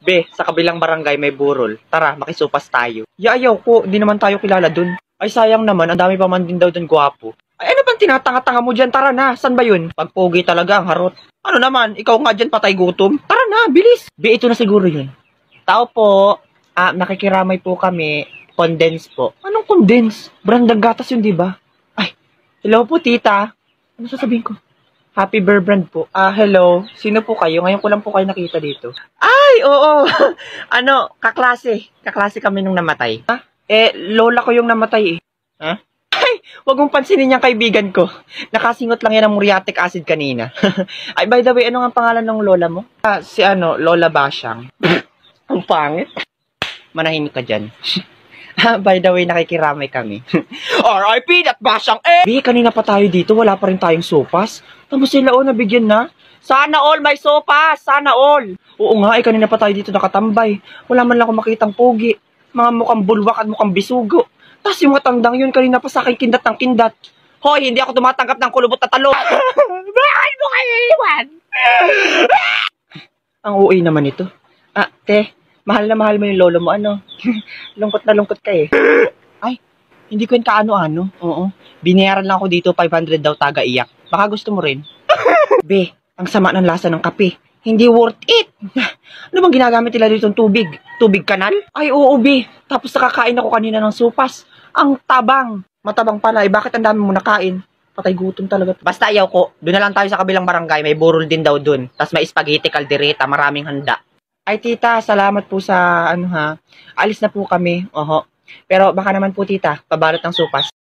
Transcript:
Be, sa kabilang barangay may burol. Tara, makisupas tayo. Ayaw ko, di naman tayo kilala dun. Ay sayang naman, ang dami pa man din daw dun gwapo. Ay ano bang tinatanga-tanga mo dyan? Tara na, san ba yun? Pagpogi talaga ang harot. Ano naman, ikaw nga dyan patay gutom? Tara na, bilis. Be, ito na siguro yun. Tao po, nakikiramay po kami. Condense po. Anong condense? Brandang gatas yun, di ba? Ay, hello po tita. Ano sasabihin ko? Happy Bear Brand po. Hello. Sino po kayo? Ngayon ko lang po kayo nakita dito. Ay, oo. Ano, kaklase. Kaklase kami nung namatay. Ha? Lola ko yung namatay eh. Ha? Ay, wag mong pansinin yung kaibigan ko. Nakasingot lang yan ng muriatic acid kanina. Ay, by the way, ano nga pangalan ng lola mo? Si Lola Basyang. Ang pangit. Manahimik ka dyan. By the way, nakikiramay kami. R.I.P. that Basyang eh! Bi, kanina pa tayo dito, wala pa rin tayong sopas. Tapos sila nabigyan na. Sana all may sopas! Sana all! Oo nga, kanina pa tayo dito nakatambay. Wala man lang akong makitang pogi. Mga mukhang bulwak at mukhang bisugo. Tapos yung matandang yun, kanina pa sa akin kindat ng kindat. Hoy, hindi ako tumatanggap ng kulubot na talo. Bakit mo kayo iwan? Ang uwi naman ito. Te, mahal na mahal mo yung lolo mo, ano? Lungkot na lungkot ka eh. Ay, hindi ko yun kaano-ano. Oo. Binayaran lang ako dito, 500 daw taga-iyak. Baka gusto mo rin. Be, ang sama ng lasa ng kape. Hindi worth it. Ano bang ginagamit nila dito ng tubig? Tubig kanal? Ay, oo, Be. Tapos nakakain ako kanina ng sopas. Ang tabang. Matabang pala. Bakit ang dami mo nakain? Patay gutom talaga. Basta ayaw ko. Doon na lang tayo sa kabilang barangay. May burol din daw doon. Tapos may spaghetti caldereta. Maraming handa. Ay, tita, salamat po sa Alis na po kami. Oho. Pero baka naman po, tita, pabalot ng sopas.